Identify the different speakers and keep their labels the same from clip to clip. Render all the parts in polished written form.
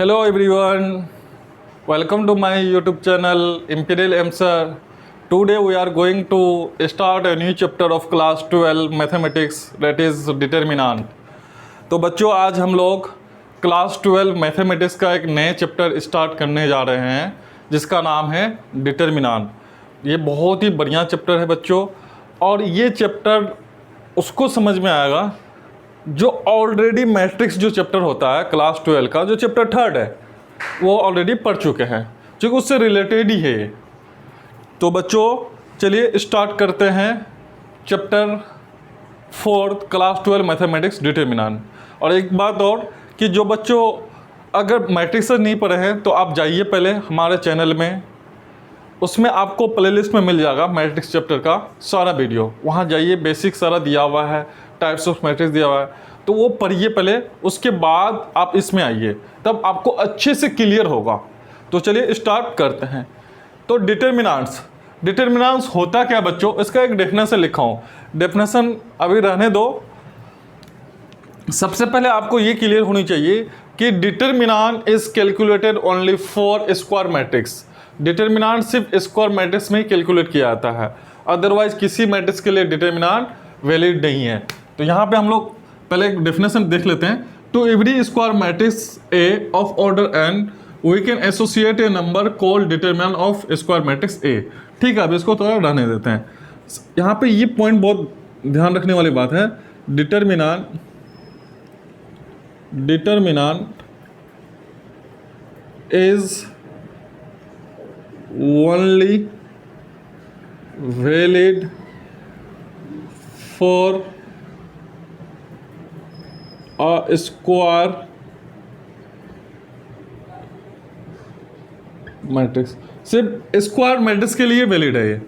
Speaker 1: Hello everyone, welcome to my YouTube channel Imperial Answer. Today we are going to start a new chapter of class 12 mathematics, that is determinant. तो बच्चों आज हम लोग class 12 mathematics का एक नए chapter start करने जा रहे हैं जिसका नाम है डिटरमिनेंट। ये बहुत ही बढ़िया चैप्टर है बच्चों, और ये चैप्टर उसको समझ में आएगा जो ऑलरेडी मैट्रिक्स जो चैप्टर होता है क्लास 12 का, जो चैप्टर 3 है वो ऑलरेडी पढ़ चुके हैं, क्योंकि उससे रिलेटेड ही है ये। तो बच्चों चलिए स्टार्ट करते हैं चैप्टर 4 क्लास 12 मैथमेटिक्स डिटरमिनेंट। और एक बात और कि जो बच्चों अगर मैट्रिक्स नहीं पढ़े हैं तो आप जाइए पहले हमारे चैनल में, उसमें आपको प्लेलिस्ट में मिल जाएगा मैट्रिक्स चैप्टर का सारा वीडियो। वहाँ जाइए, बेसिक सारा दिया हुआ है, टाइप्स ऑफ मैट्रिक्स दिया हुआ है, तो वो पढ़िए पहले, उसके बाद आप इसमें आइए, तब आपको अच्छे से क्लियर होगा। तो चलिए स्टार्ट करते हैं। तो डिटरमिनेंट्स होता क्या बच्चों, इसका एक डेफिनेशन लिखा हूँ। डेफिनेशन अभी रहने दो, सबसे पहले आपको ये क्लियर होनी चाहिए कि determinant is calculated only for square matrix. Determinant सिर्फ स्क्वायर मैट्रिक्स में ही कैलकुलेट किया जाता है, अदरवाइज किसी मैट्रिक्स के लिए डिटरमिनेंट वैलिड नहीं है। तो यहाँ पे हम लोग पहले एक डेफिनेशन देख लेते हैं। To every square matrix A of order n we can associate a number called determinant of square matrix A. ठीक है, अब इसको थोड़ा रहने देते हैं। यहाँ पे ये पॉइंट बहुत ध्यान रखने वाली बात है। Determinant is only valid for a square matrix. सिर्फ स्क्वायर मैट्रिक्स के लिए वैलिड है ये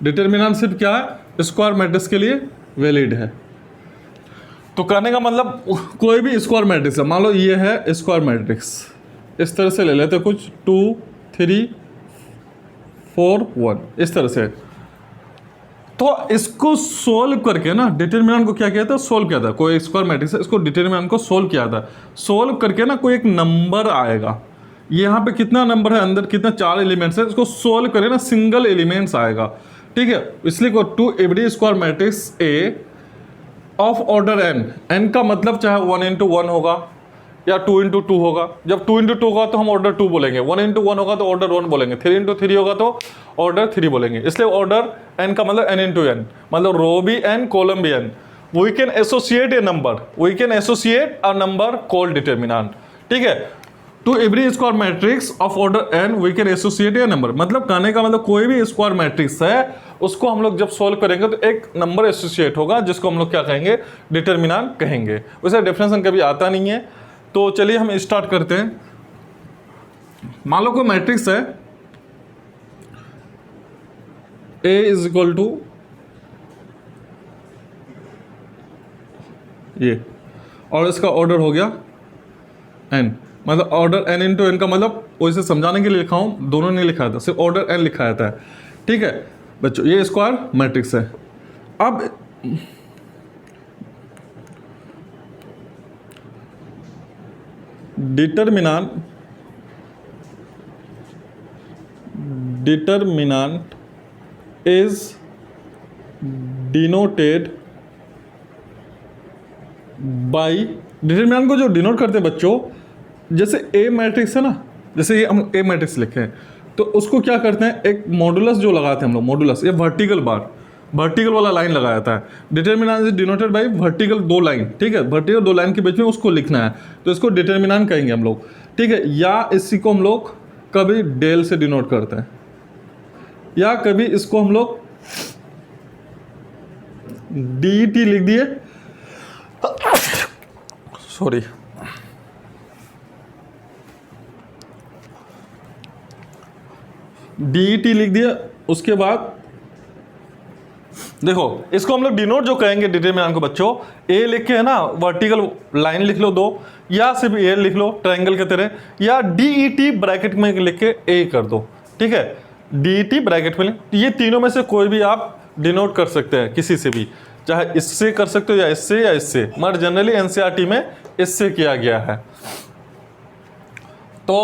Speaker 1: डिटरमिनेंट। सिर्फ क्या है, स्क्वायर मैट्रिक्स के लिए वैलिड है। तो कहने का मतलब कोई भी स्क्वायर मैट्रिक्स है, मान लो ये है स्क्वायर मैट्रिक्स, इस तरह से ले लेते हैं कुछ 2 3 4 1 इस तरह से। तो इसको सोल्व करके ना, डिटरमिनेंट को क्या किया था, सोल्व किया था। कोई स्क्वायर मैट्रिक्स है, इसको डिटरमिनेंट को सोल्व किया था। सोल्व करके ना कोई एक नंबर आएगा, यहाँ पे कितना नंबर है, अंदर कितना 4 एलिमेंट्स है, इसको सोल्व करें ना सिंगल एलिमेंट्स आएगा। ठीक है, इसलिए को to every square matrix A of order n का मतलब चाहे 1 into 1 होगा या 2 into 2 होगा। जब 2 into 2 होगा तो हम ऑर्डर 2 बोलेंगे, 1 into 1 होगा तो ऑर्डर 1 बोलेंगे, 3 into 3 होगा तो ऑर्डर 3 बोलेंगे। इसलिए ऑर्डर n का मतलब n into n, मतलब रो भी n कॉलम भी n। We can associate a number called determinant. ठीक है, to every square matrix of order n we can associate a number. मतलब कहने का मतलब कोई भी स्क्वायर मैट्रिक्स है उसको हम लोग जब सॉल्व करेंगे तो एक नंबर एसोसिएट होगा, जिसको हम लोग क्या कहेंगे, डिटरमिनेंट कहेंगे। वैसे डेफिनेशन कभी आता नहीं है। तो चलिए हम स्टार्ट करते हैं। मान लो कोई मैट्रिक्स है A इज इक्वल टू ये, और इसका ऑर्डर हो गया n, मतलब ऑर्डर n इंटू n का मतलब वैसे समझाने के लिए लिखा हूं, दोनों नहीं लिखा था, सिर्फ ऑर्डर n लिखा जाता है। ठीक है बच्चों, ये स्क्वायर मैट्रिक्स है। अब determinant is denoted by, determinant को जो डिनोट करते हैं बच्चों, जैसे ए मैट्रिक्स है ना, जैसे ये हम ए मैट्रिक्स लिखे हैं तो उसको क्या करते हैं, एक मॉडुलस जो लगाते हैं हम लोग, मॉडुलस, ये वर्टिकल बार, वर्टिकल वाला लाइन लगाया जाता है। Determinant is denoted by vertical 2 line. ठीक है, वर्टिकल 2 लाइन के बीच में उसको लिखना है, तो इसको डिटरमिनेंट कहेंगे हम लोग। ठीक है, या इसी को हम लोग कभी डेल से डिनोट करते हैं, या कभी इसको हम लोग DET लिख दिए, सॉरी, DET लिख दिया। उसके बाद देखो इसको हम लोग डिनोट जो कहेंगे डिटरमिनेंट को बच्चों, ए लिख के है ना, वर्टिकल लाइन लिख लो 2, या सिर्फ ए लिख लो ट्रायंगल के तरह, या DET ब्रैकेट में लिख के ए कर दो। ठीक है, DET ब्रैकेट में, ये तीनों में से कोई भी आप डिनोट कर सकते हैं, किसी से भी, चाहे इससे कर सकते हो या इससे या इससे, मगर जनरली एनसीईआरटी में इससे किया गया है। तो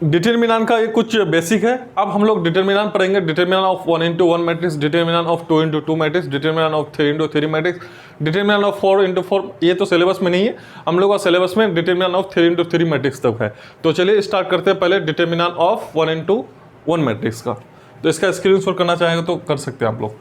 Speaker 1: डिटरमिनेंट का ये कुछ बेसिक है। अब हम लोग डिटरमिनेंट पढ़ेंगे, determinant of 1 into 1 matrix, determinant of 2 into 2 matrix, determinant of 3 into 3 matrix, determinant of 4 into 4। ये तो सिलेबस में नहीं है, हम लोग का सिलेबस में डिटरमिनेंट ऑफ 3 into 3 मैट्रिक्स तक है। तो चलिए स्टार्ट करते हैं पहले डिटरमिनेंट ऑफ 1 into 1 मैट्रिक्स का। तो इसका स्क्रीनशॉट करना चाहेंगे तो कर सकते हैं आप लोग।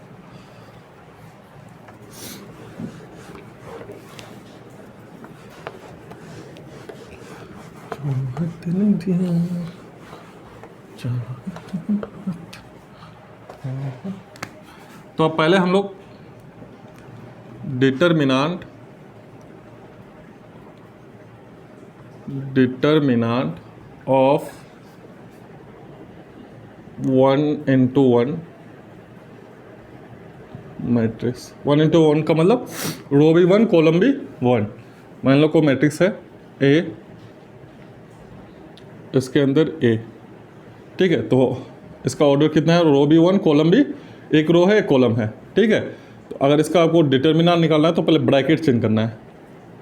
Speaker 1: तो अब पहले हम लोग determinant of 1 into 1 matrix. 1 into 1 का मतलब रो भी 1 कॉलम भी 1। मान लो कोई मैट्रिक्स है ए, इसके अंदर ए, ठीक है। तो इसका ऑर्डर कितना है, रो भी 1 कॉलम भी, एक रो है एक कॉलम है, ठीक है। तो अगर इसका आपको डिटरमिनेंट निकालना है तो पहले ब्रैकेट चेंज करना है।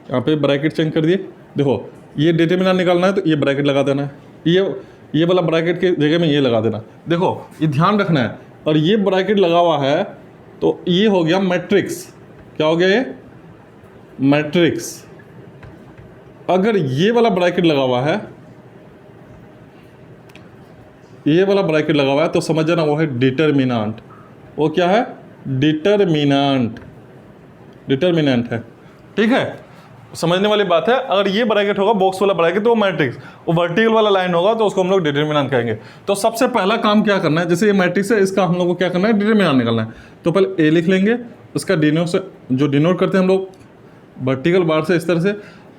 Speaker 1: यहाँ पे ब्रैकेट चेंज कर दिए, देखो ये डिटरमिनेंट निकालना है तो ये ब्रैकेट लगा देना है, ये वाला ब्रैकेट के जगह में ये लगा देना। देखो ये ध्यान रखना है, और ये ब्रैकेट लगा हुआ है तो ये हो गया मैट्रिक्स। क्या हो गया ये, मैट्रिक्स। अगर ये वाला ब्रैकेट लगा हुआ है, ये वाला ब्रैकेट लगा हुआ है तो समझ जाना वो है डिटरमिनेंट। वो क्या है, डिटरमिनेंट है, ठीक है। समझने वाली बात है। अगर ये ब्रैकेट होगा बॉक्स वाला ब्रैकेट तो वो मैट्रिक्स, वो वर्टिकल वाला लाइन होगा तो उसको हम लोग डिटरमिनेंट कहेंगे। तो सबसे पहला काम क्या करना है, जैसे ये मैट्रिक्स है इसका हम लोग को क्या करना है, डिटरमिनेंट निकालना है। तो पहले ए लिख लेंगे, उसका डिनोट से जो डिनोट करते हैं हम लोग वर्टिकल बार से इस तरह से,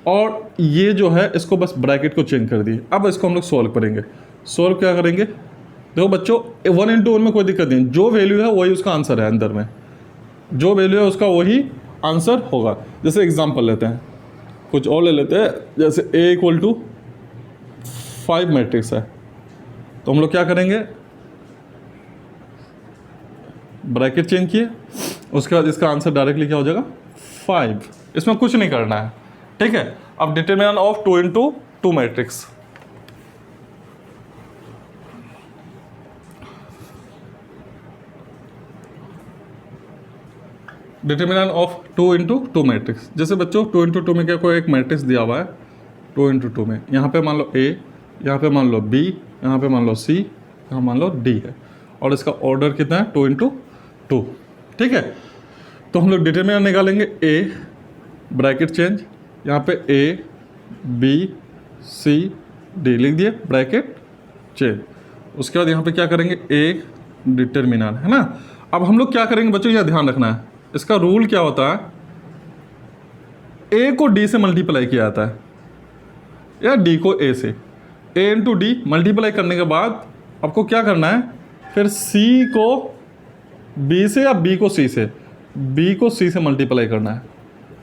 Speaker 1: और ये जो है इसको बस ब्रैकेट को चेंज कर दिए। अब इसको हम लोग सॉल्व करेंगे। सॉल्व क्या करेंगे, देखो बच्चों 1 into 1 में कोई दिक्कत नहीं, जो वैल्यू है वही उसका आंसर है, अंदर में जो वैल्यू है उसका वही आंसर होगा। जैसे एग्जांपल लेते हैं, कुछ और ले लेते हैं, जैसे a = 5 मैट्रिक्स है तो हम लोग क्या करेंगे, ब्रैकेट चेंज किए, उसके बाद इसका आंसर डायरेक्टली क्या हो जाएगा 5। इसमें कुछ नहीं करना है, ठीक है। अब determinant of 2 into 2 matrix, determinant of 2 into 2 matrix. जैसे बच्चों 2 into 2 में क्या, कोई एक मैट्रिक्स दिया हुआ है 2 into 2 में, यहाँ पे मान लो A, यहाँ पे मान लो B, यहाँ पे मान लो C, यहाँ मान लो D है, और इसका ऑर्डर कितना है 2 into 2, ठीक है। तो हम लोग डिटरमिनेंट निकालेंगे, A ब्रैकेट चेंज, यहाँ पे A B C D लिख दिए, ब्रैकेट चेंज। उसके बाद यहाँ पे क्या करेंगे, A डिटरमिनेंट, है ना। अब हम लोग क्या करेंगे बच्चों, यह ध्यान रखना है, इसका रूल क्या होता है, a को d से मल्टीप्लाई किया जाता है या d को a से, a into d मल्टीप्लाई करने के बाद आपको क्या करना है, फिर c को b से या b को c से, b को c से मल्टीप्लाई करना है,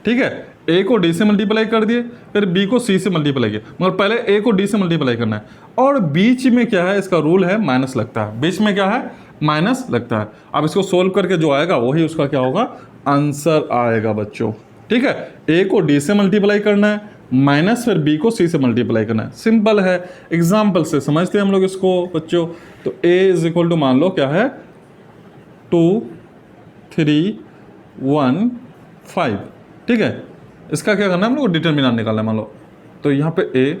Speaker 1: ठीक है। a को d से मल्टीप्लाई कर दिए, फिर b को c से मल्टीप्लाई किया, मगर पहले a को d से मल्टीप्लाई करना है। और बीच में क्या है, इसका रूल है माइनस लगता है, बीच में क्या है, माइनस लगता है। अब इसको सोल्व करके जो आएगा वही उसका क्या होगा, आंसर आएगा बच्चों, ठीक है। a को d से मल्टीप्लाई करना है, माइनस फिर b को c से मल्टीप्लाई करना है। सिंपल है, एग्जाम्पल से समझते हैं हम लोग इसको बच्चों। तो a = मान लो क्या है 2 3 1 5, ठीक है। इसका क्या करना है, हम लोग डिटरमिनेंट निकालना है मान लो। तो यहाँ पे a,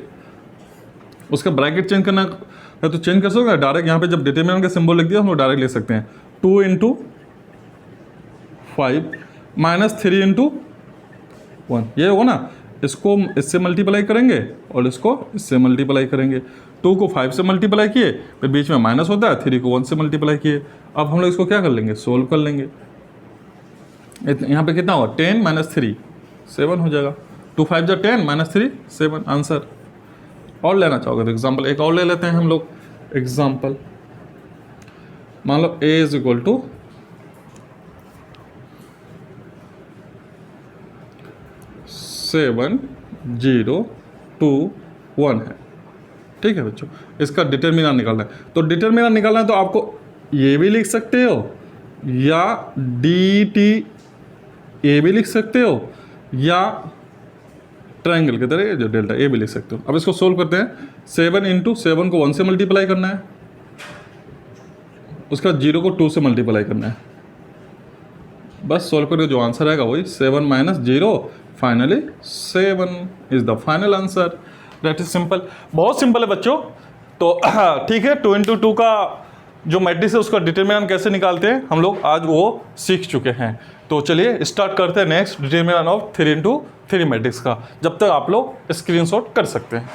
Speaker 1: उसका ब्रैकेट चेंज करना है तो चेंज कर सकते हैं डायरेक्ट, यहाँ पे जब डिटरमिनेंट का सिंबल लिख दिया हम लोग डायरेक्ट ले सकते हैं, 2 into 5 - 3 into 1, ये होगा ना। इसको इससे मल्टीप्लाई करेंगे और इसको इससे मल्टीप्लाई करेंगे। 2 को 5 से मल्टीप्लाई किए, फिर बीच में माइनस होता है, 3 को 1 से मल्टीप्लाई किए। अब हम लोग इसको क्या कर लेंगे, सोल्व कर लेंगे। यहाँ पे कितना होगा, 10 - 3 7 हो जाएगा। 2 5 × 10 - 3 7 आंसर। और लेना चाहोगे तो एग्जाम्पल एक और ले लेते हैं हम लोग। एग्जाम्पल मान लो a = 7 0 2 1 है, ठीक है बच्चों। इसका डिटरमिनेंट निकालना है, तो डिटरमिनेंट निकालना है तो आपको ये भी लिख सकते हो या dt ये भी लिख सकते हो या ट्रायंगल की तरह, ये जो डेल्टा ए भी लिख सकते हो। अब इसको सोल्व करते हैं। 7 इंटू 7 को 1 से मल्टीप्लाई करना है, उसका 0 को 2 से मल्टीप्लाई करना है। बस सोल्व करके जो आंसर आएगा वही 7 minus 0, finally 7 is the final answer. That is simple, बहुत सिंपल है बच्चों। तो ठीक है, 2 इंटू 2 का जो मैट्रिक्स है उसका डिटरमिनेंट कैसे निकालते हैं हम लोग आज वो सीख चुके हैं। तो चलिए स्टार्ट करते हैं next determinant of 3 into 3 matrix का। जब तक आप लोग स्क्रीनशॉट कर सकते हैं।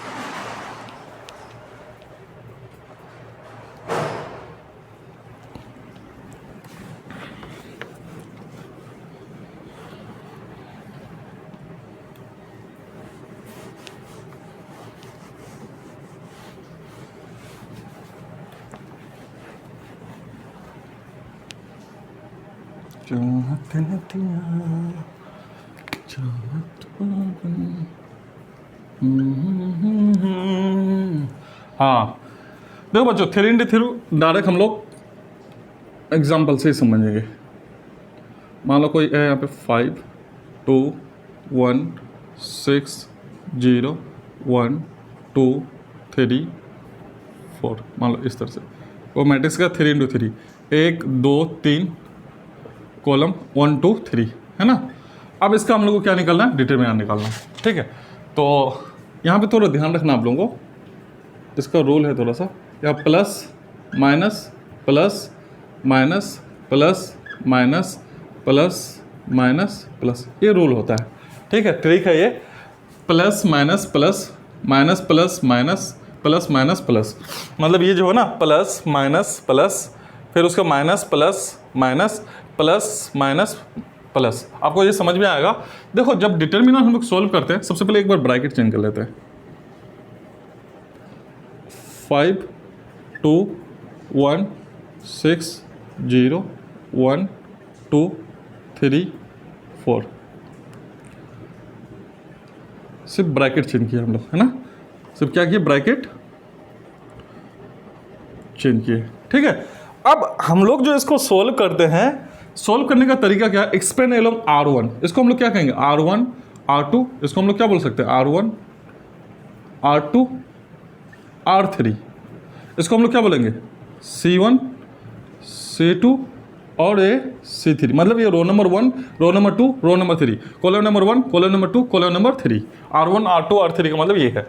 Speaker 1: हाँ देखो बच्चों, 3 इंटू 3 डायरेक्ट हम लोग एग्जाम्पल से ही समझेंगे। मान लो कोई है यहाँ पे 5 2 1 6 0 1 2 3 4, मान लो इस तरह से वो मैट्रिक्स का 3 इंटू 3, 1 2 3 कॉलम 1 2 3 है ना। अब इसका हम लोग को क्या निकालना है, डिटरमिनेंट निकालना है। ठीक है, तो यहाँ पे थोड़ा ध्यान रखना आप लोगों को, इसका रूल है थोड़ा सा, या plus minus plus minus plus minus plus minus plus, ये रूल होता है। ठीक है, ट्रिक है ये, plus minus plus minus plus minus plus minus plus, मतलब ये जो है ना प्लस माइनस प्लस, फिर उसका minus plus minus plus minus plus, आपको ये समझ में आएगा। देखो जब डिटरमिनेंट हम लोग सोल्व करते हैं, सबसे पहले एक बार ब्रैकेट चेंज कर लेते हैं। 5 2 1 6 0 1 2 3 4, सिर्फ ब्रैकेट चेंज किया हम लोग, है ना। सिर्फ क्या किया, ब्रैकेट चेंज किए। ठीक है, अब हम लोग जो इसको सोल्व करते हैं, सोल्व करने का तरीका क्या है, एक्सपेंड एलोंग R1, इसको हम लोग क्या कहेंगे, R1 R2, इसको हम लोग क्या बोल सकते हैं, R1 R2 R3, इसको हम लोग क्या बोलेंगे, C1 C2 और ये C3, मतलब ये row number 1 row number 2 row number 3, column number 1 column number 2 column number 3, R1 R2 R3 का मतलब ये है।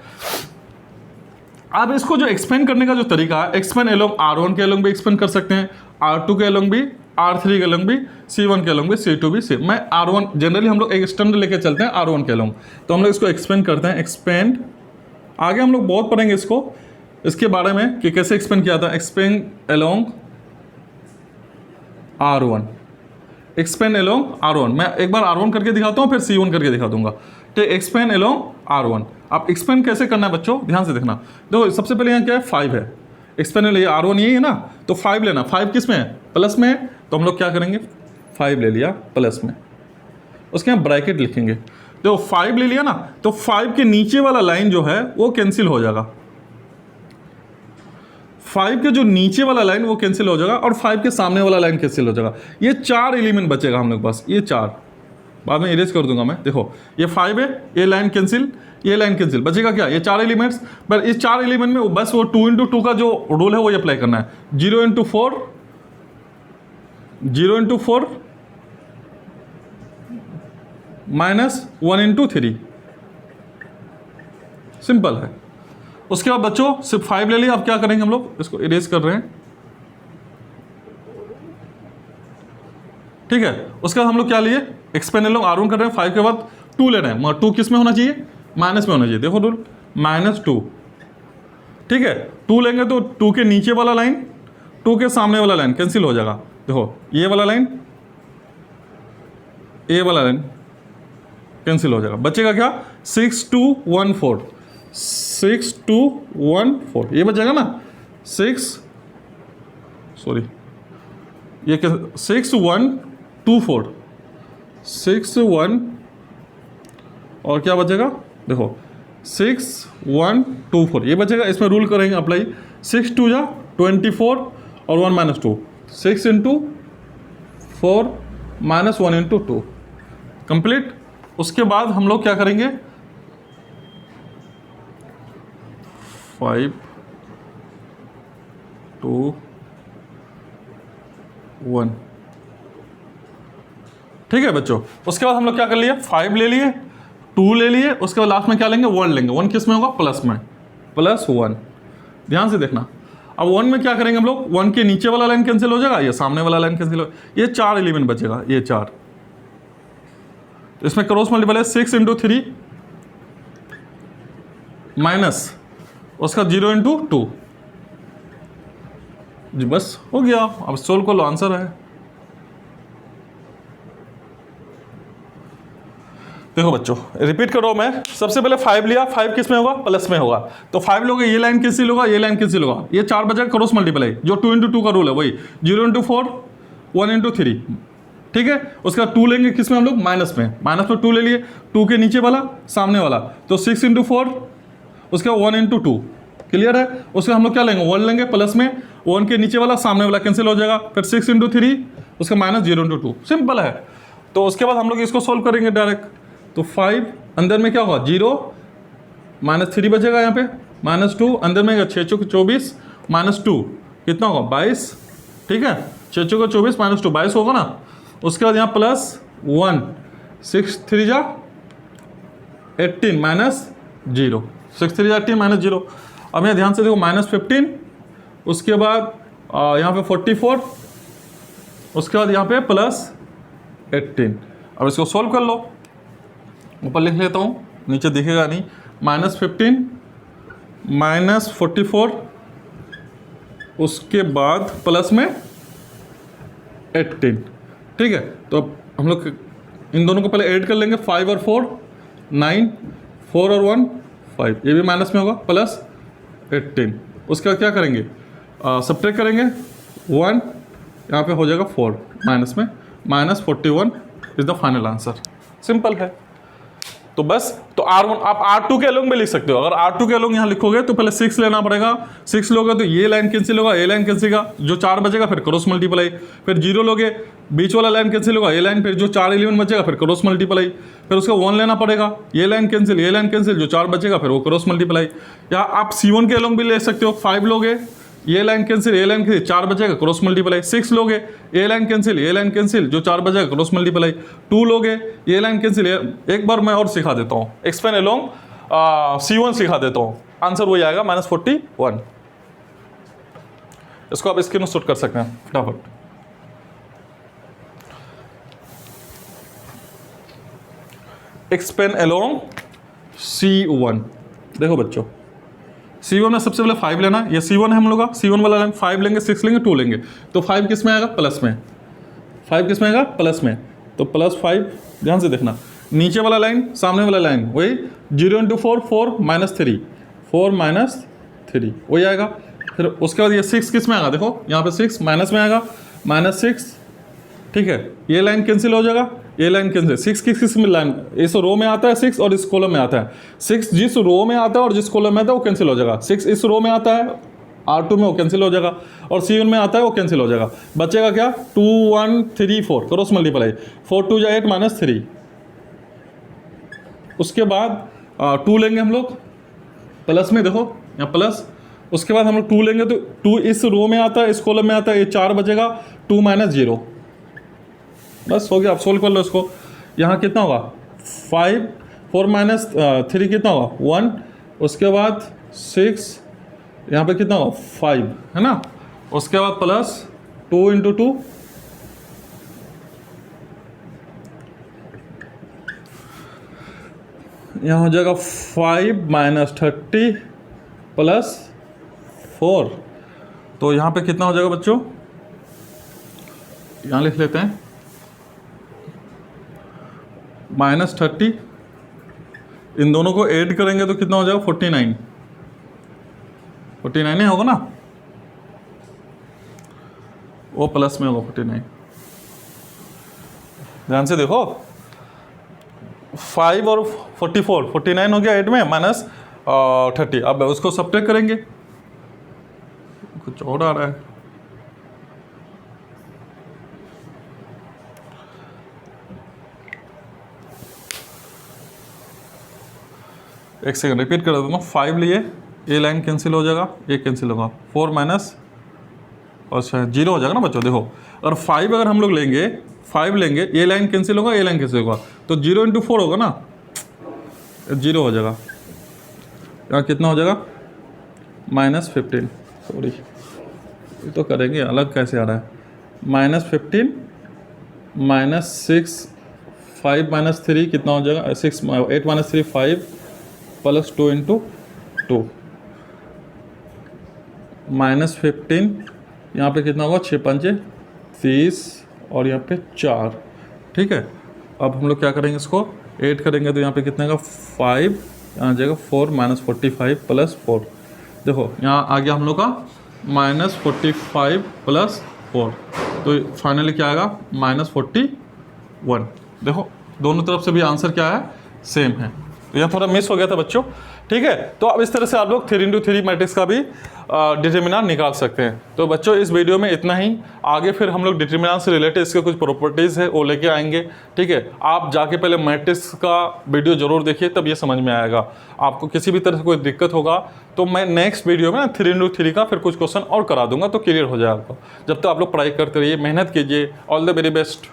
Speaker 1: अब इसको जो एक्सपेंड करने का जो तरीका है, एक्सपेंड एलोंग R1 के एलोंग भी एक्सपेंड कर सकते हैं, R2 के एलोंग भी, R3 के एलोंग भी, C1 के एलोंग भी, C2 भी, C। मैं R1 जनरली हम लोग एक स्टैंडर्ड लेके चलते हैं R1 के एलोंग, तो हम लोग इसको एक्सपेंड करते हैं। एक्सपेंड, आगे हम लोग बहुत पढ़ेंगे इसको, इसके बारे में कि कैसे एक्सपेंड किया था। Expand along R1, expand along R1, मैं एक बार R1 करके दिखाता हूँ, फिर C1 करके दिखा दूंगा। तो एक्सपेंड एलोंग R1, आप एक्सपेंड कैसे करना है बच्चों, ध्यान से देखना। देखो सबसे पहले यहाँ क्या है, 5 है, एक्सपेंड ले लिया, R1 यही है ना, तो 5 लेना, 5 किस में है, प्लस में है, तो हम लोग क्या करेंगे, 5 ले लिया प्लस में, उसके यहाँ ब्रैकेट लिखेंगे। देखो 5 ले लिया ना, तो 5 के नीचे वाला लाइन जो है वो कैंसिल हो जाएगा, 5 के जो नीचे वाला लाइन वो कैंसिल हो जाएगा, और 5 के सामने वाला लाइन कैंसिल हो जाएगा। ये 4 एलिमेंट बचेगा हम लोग पास, ये 4, बाद में इरेज कर दूंगा मैं। देखो ये 5 है, ये लाइन कैंसिल, ये लाइन कैंसिल, बचेगा क्या, ये 4 एलिमेंट्स। पर इस 4 एलिमेंट में बस वो 2 इंटू 2 का जो रूल है वो अप्लाई करना है। 0 into 4 0 into 4 minus 1 into 3, simple है। उसके बाद बच्चों सिर्फ 5 ले लिया, अब क्या करेंगे हम लोग, इसको इरेज कर रहे हैं। ठीक है, उसके बाद हम लोग क्या लिए, एक्सपेंड एलोंग R1 कर रहे हैं, 5 के बाद 2 ले रहे हैं, मगर 2 किस में होना चाहिए, माइनस में होना चाहिए। देखो रूल, -2, ठीक है, 2 लेंगे तो 2 के नीचे वाला लाइन 2 के सामने वाला लाइन कैंसिल हो जाएगा। देखो ये वाला लाइन ये वाला लाइन कैंसिल हो जाएगा, बचेगा क्या, 6 2 1 4, 6 2 1 4, ये बचेगा ना, 6 सॉरी ये 6 1 2 4, 6 1 और क्या बचेगा, देखो 6 1 2 4, ये बचेगा। इसमें रूल करेंगे अप्लाई, 6 2 जा 24 और 1 minus 2, 6 into 4 minus 1 into 2, complete. उसके बाद हम लोग क्या करेंगे, 5 2 1। ठीक है बच्चों, उसके बाद हम लोग क्या कर लिए, 5 ले लिए, 2 ले लिए, उसके बाद लास्ट में क्या लेंगे, 1 लेंगे। 1 किस में होगा, प्लस में, +1। ध्यान से देखना, अब 1 में क्या करेंगे हम लोग, 1 के नीचे वाला लाइन कैंसिल हो जाएगा, ये सामने वाला लाइन कैंसिल हो, ये 4 एलिमेंट बचेगा, ये 4। तो इसमें क्रॉस मल्टीपल है 6 × 3 माइनस उसका 0 × 2 जी, बस हो गया। अब सोल्व कर लो, आंसर है। देखो बच्चों, रिपीट करो, मैं सबसे पहले 5 लिया, 5 किस में होगा, प्लस में होगा, तो 5 लोगे, ये लाइन कैंसिल होगा, ये लाइन कैंसिल होगा, ये 4 बजेगा, क्रॉस मल्टीपल है, जो 2 × 2 का रूल है वही, 0 × 4 1 × 3। ठीक है, उसके बाद 2 लेंगे किस में हम लोग, माइनस में, 2 ले लिए, 2 के नीचे वाला सामने वाला, तो 6 × 4, उसके बाद 1 × 2। क्लियर है, उसके हम लोग क्या लेंगे, 1 लेंगे, प्लस में 1 के नीचे वाला सामने वाला कैंसिल हो जाएगा, फिर 6 × 3, उसका माइनस 0 × 2, सिंपल है। तो उसके बाद हम लोग इसको सोल्व करेंगे डायरेक्ट, तो 5 अंदर में क्या होगा, 0 -3 बचेगा यहाँ पे, -2 अंदर में 6 × 4 24 -2 कितना होगा, 22। ठीक है, 6 × 4 24 -2 22 होगा ना। उसके बाद यहाँ +1 6 × 3 = 18 -0, 6 × 3 = 18 -0। अब यहाँ ध्यान से देखो, -15, उसके बाद यहाँ पे 44, उसके बाद यहाँ पे +18। अब इसको सोल्व कर लो, ऊपर लिख लेता हूँ, नीचे दिखेगा नहीं, -15 -44, उसके बाद प्लस में 18। ठीक है, तो अब हम लोग इन दोनों को पहले ऐड कर लेंगे, 5 और 4 9, 4 और 1 5, ये भी माइनस में होगा, +18। उसके बाद क्या करेंगे, सब्ट्रैक्ट करेंगे, 1 यहाँ पे हो जाएगा 4 माइनस में, -41 is the final answer. Simple है। तो बस, तो R1 आप R2 के अलोंग में लिख सकते हो। अगर R2 के अलोंग यहाँ लिखोगे तो पहले 6 लेना पड़ेगा, 6 लोगे तो ये लाइन कैंसिल होगा, ये लाइन कैंसिल होगा, जो 4 बचेगा फिर क्रॉस मल्टीप्लाई, फिर 0 लोगे, बीच वाला लाइन कैंसिल होगा, ये लाइन, फिर जो 4 एलिमेंट बचेगा फिर क्रॉस मल्टीप्लाई, फिर उसका 1 लेना पड़ेगा, ये लाइन कैंसिल, ये लाइन कैंसिल, जो 4 बचेगा फिर वो क्रॉस मल्टीप्लाई। या आप C1 के अलोंग भी ले सकते हो, 5 लोगे, ये लाइन कैंसिल, ये लाइन कैंसिल, 4 बचेगा क्रॉस मल्टीप्लाई, 6 लोगे, ये लाइन कैंसिल, ये लाइन कैंसिल, जो 4 बचेगा क्रॉस मल्टीप्लाई, 2 लोगे, ये लाइन कैंसिल। एक बार मैं और सिखा देता हूँ, एक्सपेंड अलोंग C1 सिखा देता हूँ, आंसर वही आएगा -41। इसको आप स्क्रीन शॉट कर सकते हैं फटाफट। एक्सपेंड अलोंग C1, देखो बच्चों, C1 में सबसे पहले 5 लेना, ये C1 है हम लोग का, C1 वाला लाइन 5 लेंगे, 6 लेंगे, 2 लेंगे, तो 5 किस में आएगा, प्लस में, 5 किस में आएगा, प्लस में, तो +5। ध्यान से देखना, नीचे वाला लाइन सामने वाला लाइन वही, 0 × 4 4 -3, 4 -3 वही आएगा। फिर उसके बाद ये 6 किस में आएगा, देखो यहाँ पे 6 माइनस में आएगा, -6। ठीक है, ये लाइन कैंसिल हो जाएगा, ये लाइन कैंसिल, 6 किस में लाइन, इस रो में आता है 6 और इस कॉलम में आता है 6, जिस रो में आता है और जिस कॉलम में आता है वो कैंसिल हो जाएगा। 6 इस रो में आता है, R2 में वो कैंसिल हो जाएगा, और C1 में आता है वो कैंसिल हो जाएगा। बचेगा क्या, 2 1 3 4 क्रॉस मल्टीप्लाई, 4 2 = 8 -3। उसके बाद 2 लेंगे हम लोग, प्लस में, देखो यहाँ प्लस, उसके बाद हम लोग 2 लेंगे, तो 2 इस रो में आता है, इस कॉलम में आता है, ये 4 बचेगा, 2 -0, बस हो गया। आप सोल्व कर लो इसको, यहाँ कितना होगा, 5, 4 -3 कितना होगा, 1, उसके बाद 6, यहाँ पे कितना होगा, 5 है ना, उसके बाद प्लस 2 × 2, यहाँ हो जाएगा 5 -30 +4, तो यहाँ पे कितना हो जाएगा बच्चों, यहाँ लिख लेते हैं, -30, इन दोनों को ऐड करेंगे तो कितना हो जाएगा, 49 ही होगा ना, वो प्लस में होगा 49। ध्यान से देखो, 5 और 44 49 हो गया 8 में, -30। अब उसको सब्ट्रैक्ट करेंगे, कुछ और आ रहा है, एक सेकंड रिपीट कर देता हूँ। 5 लिए, ये लाइन कैंसिल हो जाएगा, ये कैंसिल होगा, 4 माइनस, अच्छा 0 हो जाएगा ना बच्चों। देखो और 5 अगर हम लोग लेंगे, 5 लेंगे, ये लाइन कैंसिल होगा, ये लाइन कैंसिल होगा, तो 0 × 4 होगा ना, 0 हो जाएगा। यहाँ कितना हो जाएगा, -15, सॉरी ये तो करेंगे अलग, कैसे आ रहा है, -15 -6, 5 - 3 कितना हो जाएगा, 6, 8 - 3 5 + 2 × 2 -15, यहाँ पे कितना होगा, 6 × 5 = 30 और यहाँ पे 4, ठीक है। अब हम लोग क्या करेंगे, इसको 8 करेंगे तो यहाँ पे कितना होगा, 5, यहाँ आ जाएगा 4 -45 + 4, देखो यहाँ आ गया हम लोग का -45 + 4, तो फाइनली क्या आएगा, -41। देखो दोनों तरफ से भी आंसर क्या है, सेम है। तो यहाँ थोड़ा मिस हो गया था बच्चों, ठीक है। तो अब इस तरह से आप लोग 3 × 3 मैट्रिक्स का भी डिटर्मिनेंट निकाल सकते हैं। तो बच्चों इस वीडियो में इतना ही, आगे फिर हम लोग डिटर्मिनेंट से रिलेटेड इसके कुछ प्रॉपर्टीज़ है वो लेके आएंगे, ठीक है। आप जाके पहले मैट्रिक्स का वीडियो जरूर देखिए, तब ये समझ में आएगा। आपको किसी भी तरह से कोई दिक्कत होगा तो मैं नेक्स्ट वीडियो में 3 × 3 का फिर कुछ क्वेश्चन और करा दूंगा, तो क्लियर हो जाएगा। जब तक आप लोग पढ़ाई करते रहिए, मेहनत कीजिए। All the very best.